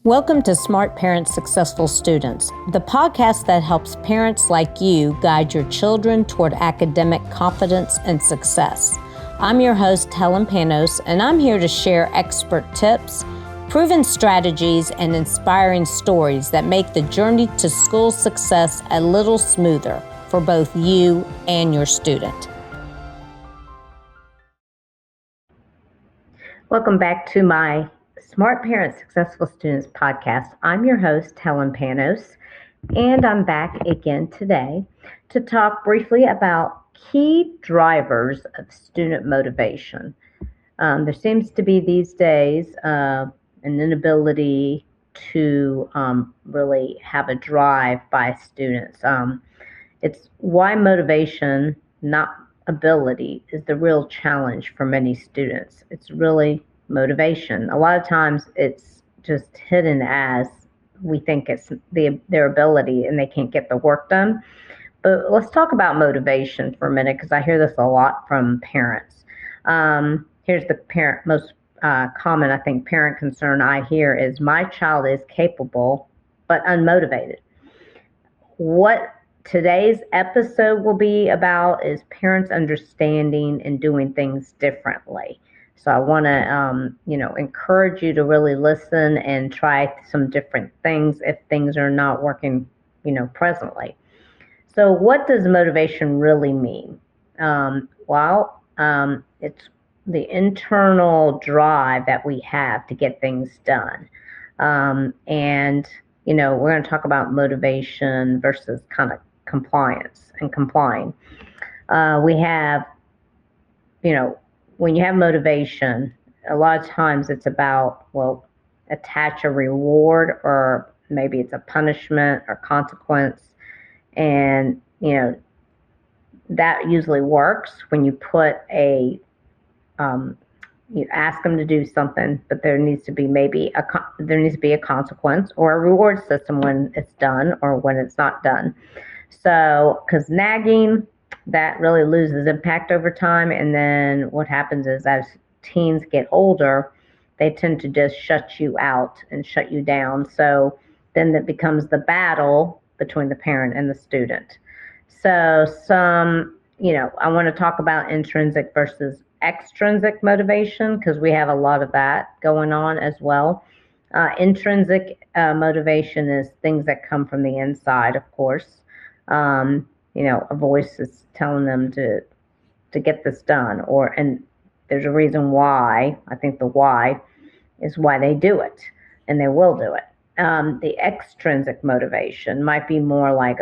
Welcome to Smart Parents, Successful Students, the podcast that helps parents like you guide your children toward academic confidence and success. I'm your host, Helen Panos, and I'm here to share expert tips, proven strategies, and inspiring stories that make the journey to school success a little smoother for both you and your student. Welcome back to my Smart Parents, Successful Students podcast. I'm your host, Helen Panos, and I'm back again today to talk briefly about key drivers of student motivation. There seems to be these days an inability to really have a drive by students. It's why motivation, not ability, is the real challenge for many students. It's really motivation. A lot of times it's just hidden as we think it's their ability and they can't get the work done. But let's talk about motivation for a minute, because I hear this a lot from parents. Here's the most common, I think, parent concern I hear is, my child is capable but unmotivated. What today's episode will be about is parents understanding and doing things differently. So I want to, encourage you to really listen and try some different things if things are not working, presently. So what does motivation really mean? It's the internal drive that we have to get things done. And we're going to talk about motivation versus kind of compliance and complying. We have, when you have motivation, a lot of times it's about, attach a reward, or maybe it's a punishment or consequence. And, that usually works when you put you ask them to do something, but there needs to be a consequence or a reward system when it's done or when it's not done. So, because nagging, that really loses impact over time. And then what happens is, as teens get older, they tend to just shut you out and shut you down. So then it becomes the battle between the parent and the student. So I want to talk about intrinsic versus extrinsic motivation, because we have a lot of that going on as well. Intrinsic motivation is things that come from the inside, of course. A voice is telling them to get this done, and there's a reason why. I think the why is why they do it, and they will do it. The extrinsic motivation might be more like,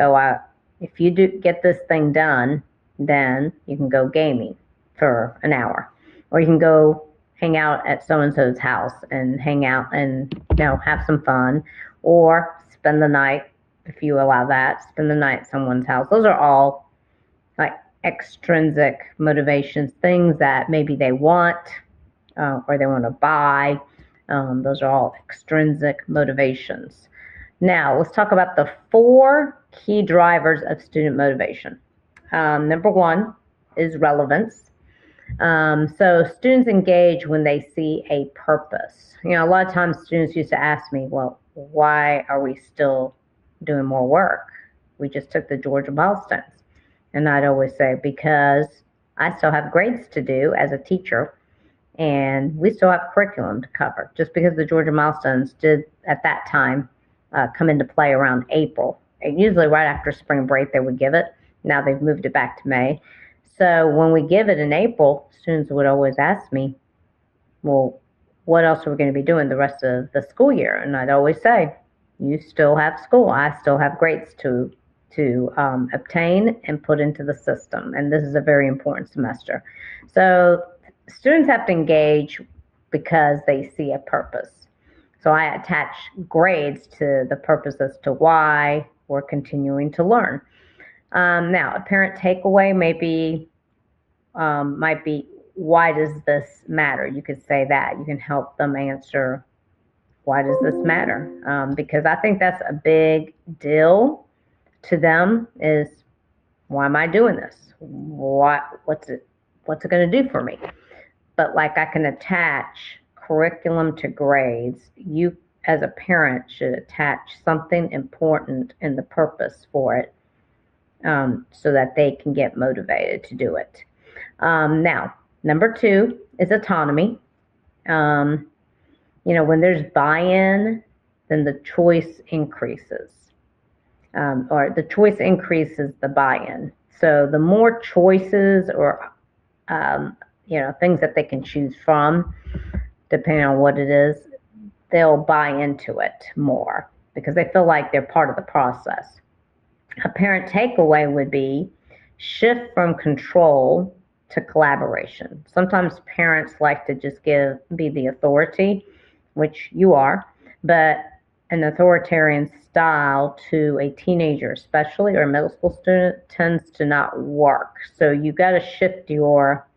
if you do get this thing done, then you can go gaming for an hour, or you can go hang out at so-and-so's house and hang out and have some fun, or spend the night, if you allow that, spend the night at someone's house. Those are all like extrinsic motivations, things that maybe they want or they want to buy. Those are all extrinsic motivations. Now, let's talk about the 4 key drivers of student motivation. Number 1 is relevance. So students engage when they see a purpose. A lot of times students used to ask me, why are we still doing more work? We just took the Georgia milestones. And I'd always say, because I still have grades to do as a teacher, and we still have curriculum to cover. Just because the Georgia milestones did at that time come into play around April. And usually right after spring break they would give it. Now they've moved it back to May. So when we give it in April, students would always ask me, what else are we going to be doing the rest of the school year? And I'd always say, you still have school. I still have grades to obtain and put into the system. And this is a very important semester. So students have to engage because they see a purpose. So I attach grades to the purpose as to why we're continuing to learn. Now, a parent takeaway might be, why does this matter? You could say that. You can help them answer, why does this matter? Because I think that's a big deal to them, is, why am I doing this? What's it going to do for me? But like, I can attach curriculum to grades. You as a parent, should attach something important in the purpose for it, so that they can get motivated to do it. Now, number 2 is autonomy. When there's buy-in, then the choice increases. Or the choice increases the buy-in. So the more choices or things that they can choose from, depending on what it is, they'll buy into it more because they feel like they're part of the process. A parent takeaway would be shift from control to collaboration. Sometimes parents like to just be the authority, which you are, but an authoritarian style to a teenager especially, or a middle school student, tends to not work. So you've got to shift your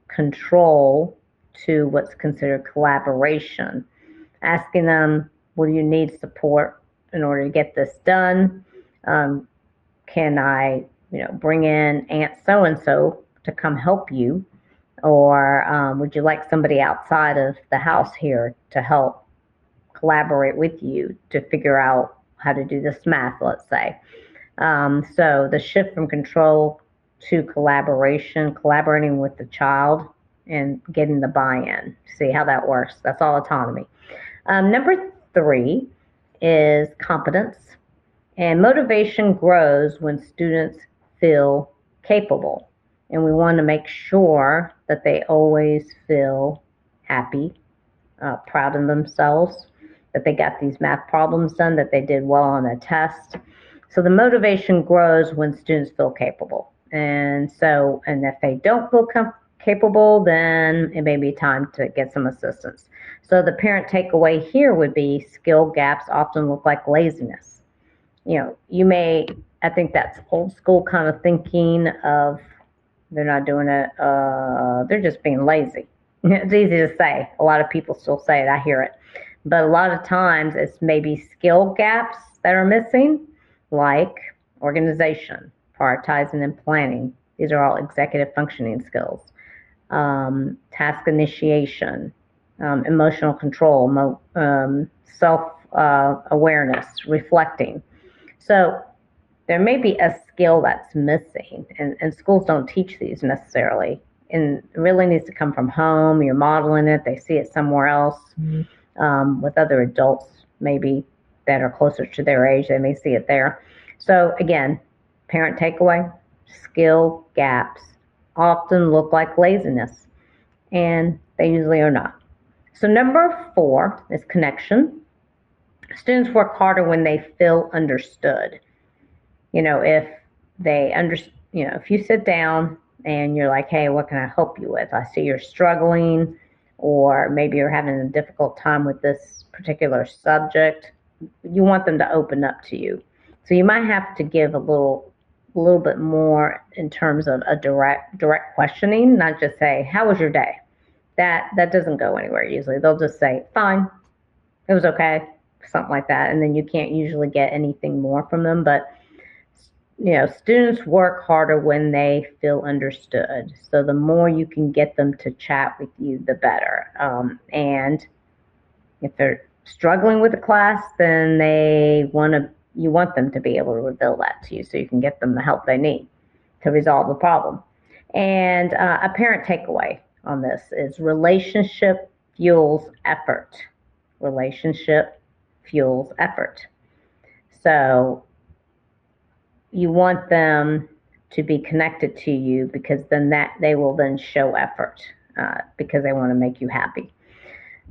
control to what's considered collaboration, asking them, will you need support in order to get this done? Can I bring in Aunt so-and-so to come help you? Or would you like somebody outside of the house here to help collaborate with you to figure out how to do this math, let's say. So the shift from control to collaboration, collaborating with the child and getting the buy-in. See how that works. That's all autonomy. Number 3 is competence. And motivation grows when students feel capable. And we want to make sure that they always feel happy, proud of themselves, that they got these math problems done, that they did well on a test. So the motivation grows when students feel capable. And if they don't feel capable, then it may be time to get some assistance. So the parent takeaway here would be skill gaps often look like laziness. I think that's old school kind of thinking of they're not doing it, they're just being lazy. It's easy to say. A lot of people still say it. I hear it. But a lot of times it's maybe skill gaps that are missing, like organization, prioritizing, and planning. These are all executive functioning skills. Task initiation, emotional control, self-awareness, reflecting. So there may be a skill that's missing, and schools don't teach these necessarily. And it really needs to come from home. You're modeling it. They see it somewhere else. With other adults maybe that are closer to their age. They may see it there. So again, parent takeaway, skill gaps often look like laziness, and they usually are not. So number 4 is connection. Students work harder when they feel understood. If you sit down and you're like, hey, what can I help you with? I see you're struggling, or maybe you're having a difficult time with this particular subject. You want them to open up to you. So you might have to give a little bit more in terms of a direct questioning, not just say, how was your day? That doesn't go anywhere usually. They'll just say, fine, it was okay, something like that. And then you can't usually get anything more from them. But students work harder when they feel understood. So the more you can get them to chat with you, the better. And if they're struggling with the class, then you want them to be able to reveal that to you so you can get them the help they need to resolve the problem. And a parent takeaway on this is relationship fuels effort. Relationship fuels effort. So you want them to be connected to you, because then they will then show effort because they want to make you happy.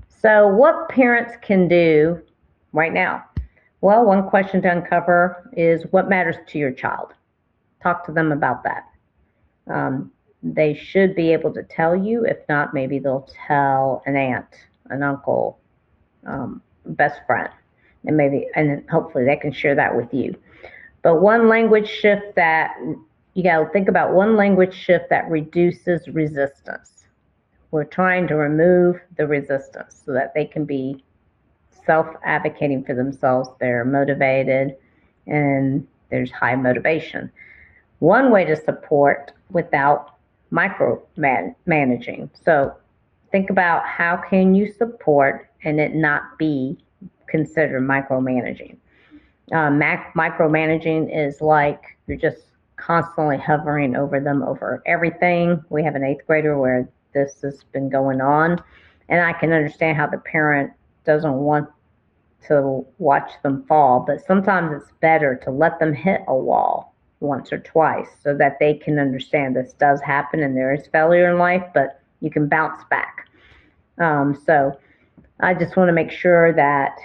So what parents can do right now? Well, one question to uncover is what matters to your child. Talk to them about that. They should be able to tell you. If not, maybe they'll tell an aunt, an uncle, best friend, and hopefully they can share that with you. But one language shift that you got to think about, one language shift that reduces resistance. We're trying to remove the resistance so that they can be self-advocating for themselves. They're motivated and there's high motivation. One way to support without micromanaging. So think about how can you support and it not be considered micromanaging. Micromanaging is like you're just constantly hovering over them over everything. We have an 8th grader where this has been going on, and I can understand how the parent doesn't want to watch them fall, but sometimes it's better to let them hit a wall once or twice so that they can understand this does happen and there is failure in life, but you can bounce back. So I just want to make sure that,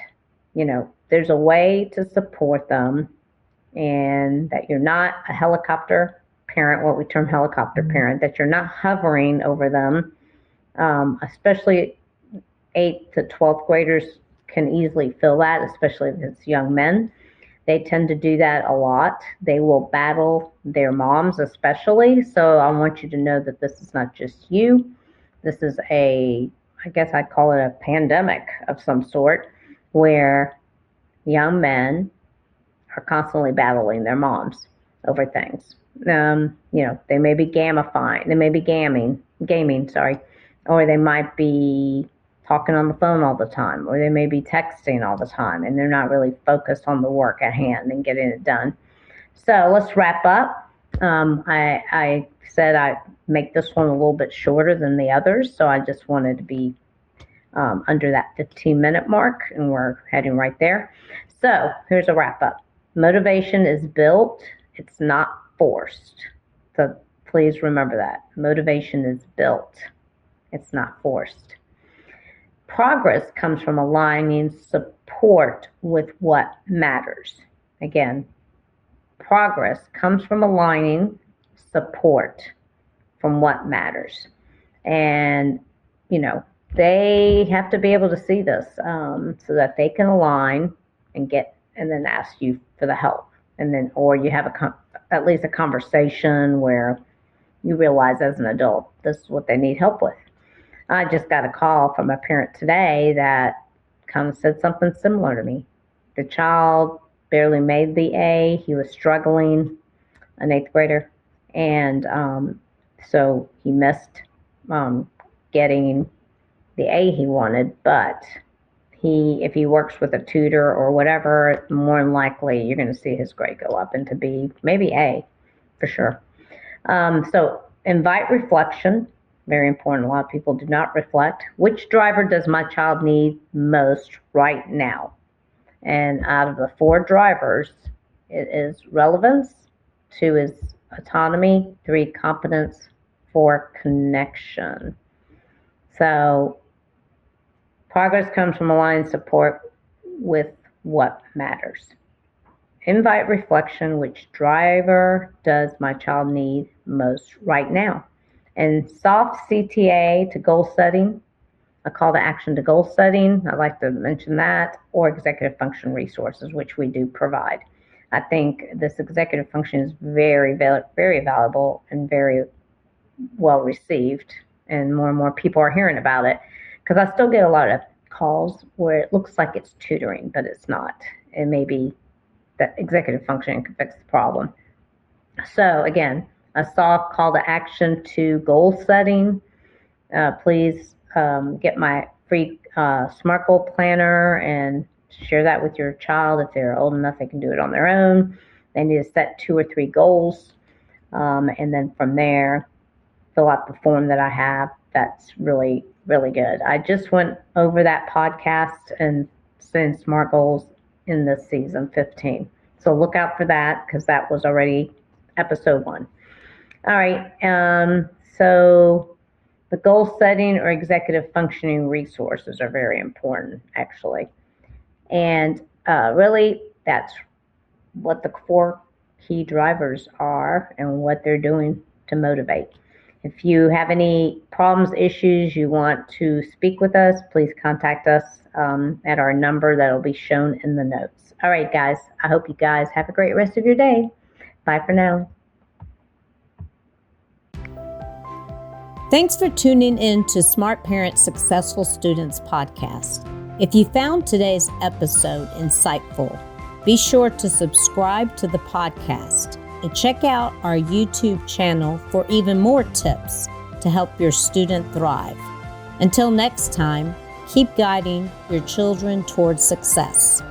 there's a way to support them and that you're not a helicopter parent, what we term helicopter parent, that you're not hovering over them, especially 8th to 12th graders can easily feel that, especially if it's young men. They tend to do that a lot. They will battle their moms especially. So I want you to know that this is not just you. This is I guess I'd call it a pandemic of some sort, where young men are constantly battling their moms over things. They may be gaming, or they might be talking on the phone all the time, or they may be texting all the time, and they're not really focused on the work at hand and getting it done. So let's wrap up. I said I'd make this one a little bit shorter than the others, so I just wanted to be under that 15-minute mark, and we're heading right there. So here's a wrap up. Motivation is built, it's not forced. So please remember that. Motivation is built, it's not forced. Progress comes from aligning support with what matters. Again, progress comes from aligning support from what matters. And, they have to be able to see this so that they can align and then ask you for the help. And then, or you have at least a conversation where you realize as an adult, this is what they need help with. I just got a call from a parent today that kind of said something similar to me. The child barely made the A. He was struggling, an 8th grader. And so he missed getting the A he wanted. But if he works with a tutor or whatever, more than likely you're going to see his grade go up into B, maybe A, for sure. So invite reflection. Very important. A lot of people do not reflect. Which driver does my child need most right now? And out of the 4 drivers, it is relevance, 2 is autonomy, 3 competence, 4 connection. So progress comes from aligning support with what matters. Invite reflection. Which driver does my child need most right now? And soft CTA to goal setting, a call to action to goal setting, I'd like to mention that, or executive function resources, which we do provide. I think this executive function is very, very valuable and very well received, and more people are hearing about it, because I still get a lot of calls where it looks like it's tutoring, but it's not. It may be that executive function can fix the problem. So again, a soft call to action to goal setting. Please get my free SMART goal planner and share that with your child. If they're old enough, they can do it on their own. They need to set 2 or 3 goals. And then from there, fill out the form that I have. That's really, really good. I just went over that podcast and sent SMART goals in this season 15. So look out for that, because that was already episode 1. All right. So the goal setting or executive functioning resources are very important, actually. And really, that's what the 4 key drivers are and what they're doing to motivate. If you have any problems, issues, you want to speak with us, please contact us at our number that will be shown in the notes. All right, guys. I hope you guys have a great rest of your day. Bye for now. Thanks for tuning in to Smart Parents Successful Students podcast. If you found today's episode insightful, be sure to subscribe to the podcast and check out our YouTube channel for even more tips to help your student thrive. Until next time, keep guiding your children towards success.